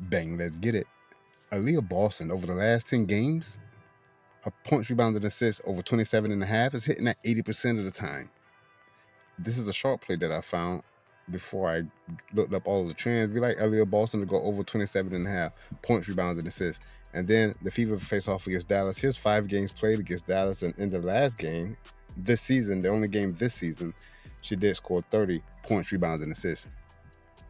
Bang, let's get it. Aaliyah Boston, over the last 10 games, her points, rebounds, and assists over 27.5 is hitting at 80% of the time. This is a short play that I found before I looked up all of the trends. We like Aaliyah Boston to go over 27.5 points, rebounds, and assists. And then the Fever face off against Dallas. Here's 5 games played against Dallas. And in the last game this season, the only game this season, she did score 30 points, rebounds, and assists.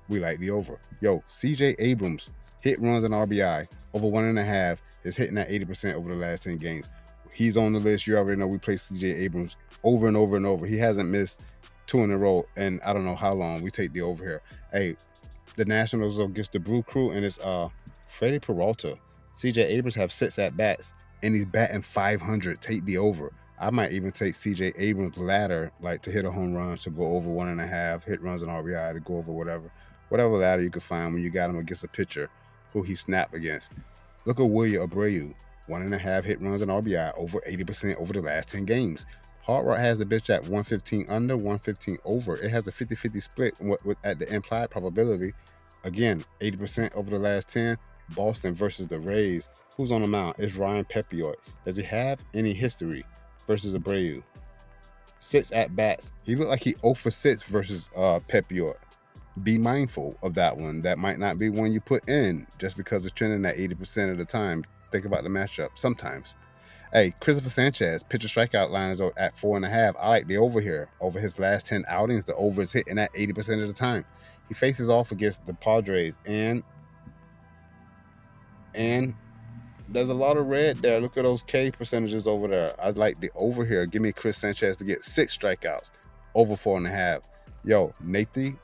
We like the over. Yo, CJ Abrams, hit, runs, and RBI over 1.5 is hitting at 80% over the last 10 games. He's on the list. You already know we play CJ Abrams over and over and over. He hasn't missed 2 in a row, and I don't know how long. We take the over here. Hey, the Nationals against the Brew Crew, and it's Freddie Peralta. CJ Abrams have 6 at bats, and he's batting 500. Take the over. I might even take CJ Abrams' ladder, like to hit a home run to go over 1.5, hit, runs, and RBI to go over whatever ladder you can find when you got him against a pitcher who he snapped against. Look at William Abreu, 1.5 hit, runs, and RBI over 80% over the last 10 games. Hard Rock has the bitch at 115 under, 115 over. It has a 50-50 split at the implied probability. Again, 80% over the last 10. Boston versus the Rays. Who's on the mound? It's Ryan Pepiot. Does he have any history versus Abreu? 6 at-bats. He looked like he 0 for 6 versus Pepiot. Be mindful of that one. That might not be one you put in just because it's trending at 80% of the time. Think about the matchup sometimes. Hey, Christopher Sanchez, pitcher strikeout line is at 4.5. I like the over here. Over his last 10 outings, the over is hitting at 80% of the time. He faces off against the Padres, and there's a lot of red there. Look at those K percentages over there. I'd like the over here. Give me Chris Sanchez to get 6 strikeouts, over 4.5. Yo, Nathan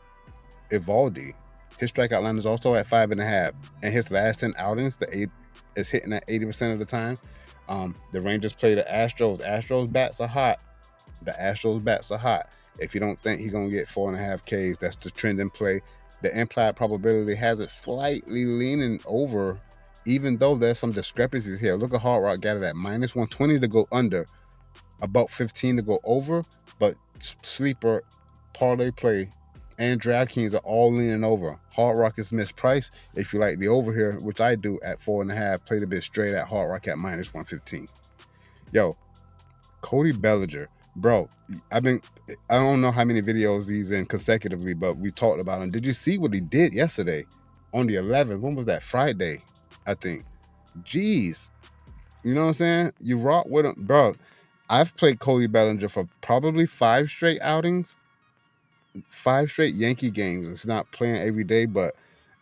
Eovaldi, his strikeout line is also at 5.5, and his last 10 outings, is hitting at 80% of the time. The Rangers play the Astros. Astros bats are hot. If you don't think he's going to get 4.5 Ks, that's the trend in play. The implied probability has it slightly leaning over, even though there's some discrepancies here. Look at Hard Rock got it at minus 120 to go under, about 15 to go over, but Sleeper, ParlayPlay, and DraftKings are all leaning over. Hard Rock is mispriced. If you like the over here, which I do at 4.5, played a bit straight at Hard Rock at minus 115. Yo, Cody Bellinger, bro. I don't know how many videos he's in consecutively, but we talked about him. Did you see what he did yesterday on the 11th? When was that? Friday, I think. Jeez, you know what I'm saying? You rock with him, bro. I've played Cody Bellinger for probably 5 straight outings. 5 straight Yankee games. It's not playing every day,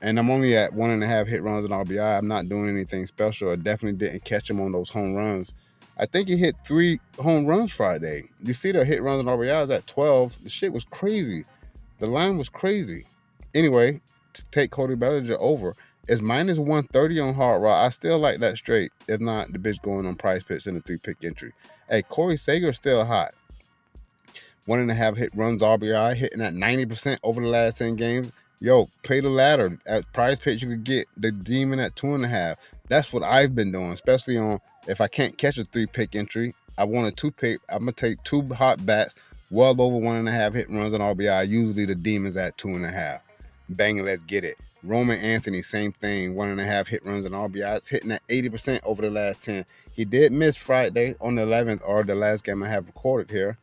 and I'm only at 1.5 hit, runs, and RBI. I'm not doing anything special. I definitely didn't catch him on those home runs. I think he hit 3 home runs Friday. You see the hit, runs, and RBIs at 12. The shit was crazy. The line was crazy. Anyway, to take Cody Bellinger over, it's minus 130 on Hard Rock. I still like that straight. If not, the bitch going on Prize Picks in a 3-pick entry. Hey, Corey Seager's still hot. 1.5 hit, runs, RBI, hitting at 90% over the last 10 games. Yo, play the ladder. At Prize Picks, you could get the Demon at 2.5. That's what I've been doing, especially on if I can't catch a 3-pick entry. I want a 2-pick. I'm going to take 2 hot bats, well over 1.5 hit, runs, and RBI. Usually the Demons at 2.5. Bang, let's get it. Roman Anthony, same thing, 1.5 hit, runs, and RBI. It's hitting at 80% over the last 10. He did miss Friday on the 11th, or the last game I have recorded here.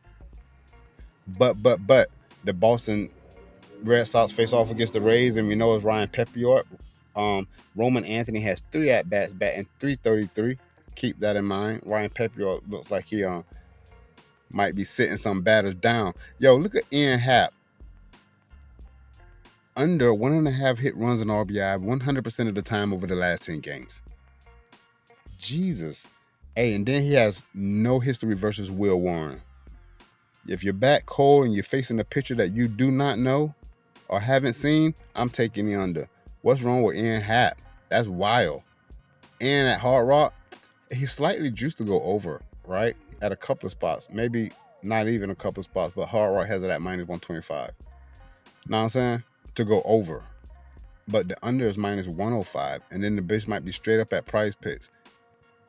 But the Boston Red Sox face off against the Rays, and we know it's Ryan Pepiot. Roman Anthony has 3 at-bats, batting .333. Keep that in mind. Ryan Pepiot looks like he might be sitting some batters down. Yo, look at Ian Happ. Under 1.5 hit, runs, and RBI 100% of the time over the last 10 games. Jesus. Hey, and then he has no history versus Will Warren. If you're back cold and you're facing a pitcher that you do not know or haven't seen, I'm taking the under. What's wrong with Ian Happ? That's wild. And at Hard Rock, he's slightly juiced to go over, right? At a couple of spots. Maybe not even a couple of spots, but Hard Rock has it at minus 125. Know what I'm saying? To go over. But the under is minus 105. And then the bitch might be straight up at Prize Picks.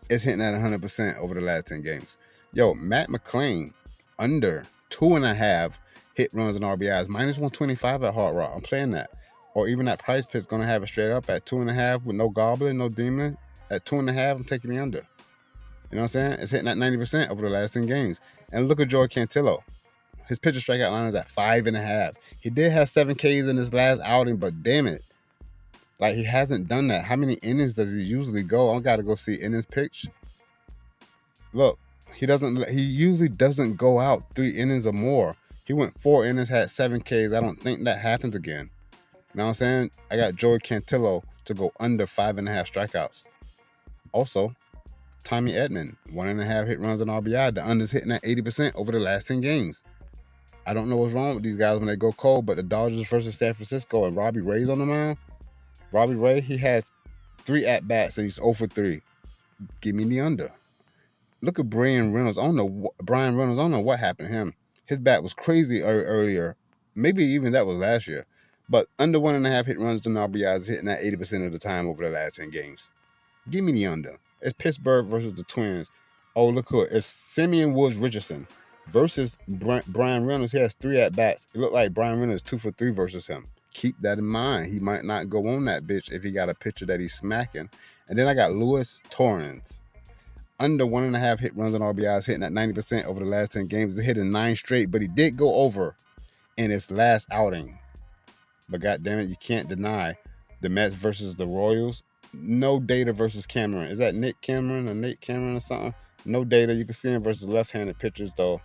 It's hitting at 100% over the last 10 games. Yo, Matt McLain, under 2.5 hit, runs, and RBIs, minus 125 at Hard Rock. I'm playing that. or even that price pit's going to have it straight up at 2.5 with no goblin, no demon. At 2.5, I'm taking the under. You know what I'm saying? It's hitting at 90% over the last 10 games. And look at Joey Cantillo. His pitcher strikeout line is at 5.5. He did have 7 Ks in his last outing, but damn it. Like, he hasn't done that. How many innings does he usually go? I got to go see innings pitch. Look, he usually doesn't go out 3 innings or more. He went 4 innings, had 7 Ks. I don't think that happens again. You know what I'm saying? I got Joey Cantillo to go under 5.5 strikeouts. Also, Tommy Edmund, 1.5 hit runs and RBI. The under's hitting at 80% over the last 10 games. I don't know what's wrong with these guys when they go cold, but the Dodgers versus San Francisco and Robbie Ray's on the mound. Robbie Ray, he has 3 at-bats and he's 0 for 3. Give me the under. Look at Brian Reynolds. I don't know what happened to him. His bat was crazy earlier. Maybe even that was last year. But under 1.5 hit runs and RBIs is hitting that 80% of the time over the last 10 games. Give me the under. It's Pittsburgh versus the Twins. Oh, look who it's Simeon Woods Richardson versus Brian Reynolds. He has 3 at-bats. It looked like Brian Reynolds 2 for 3 versus him. Keep that in mind. He might not go on that bitch if he got a pitcher that he's smacking. And then I got Luis Torrens. Under 1.5 hit runs and RBIs hitting at 90% over the last 10 games. He's hitting 9 straight, but he did go over in his last outing. But goddamn it, you can't deny the Mets versus the Royals. No data versus Cameron. Is that Nick Cameron or Nate Cameron or something? No data. You can see him versus left-handed pitchers, though.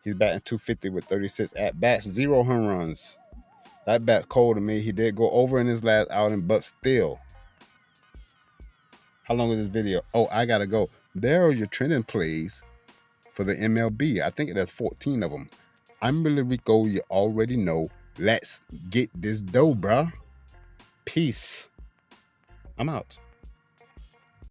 He's batting .250 with 36 at-bats, 0 home runs. That bat's cold to me. He did go over in his last outing, but still. How long is this video? Oh, I got to go. There are your trending plays for the MLB. I think that's 14 of them. I'm ReallyRico. You already know. Let's get this dough, bruh. Peace. I'm out.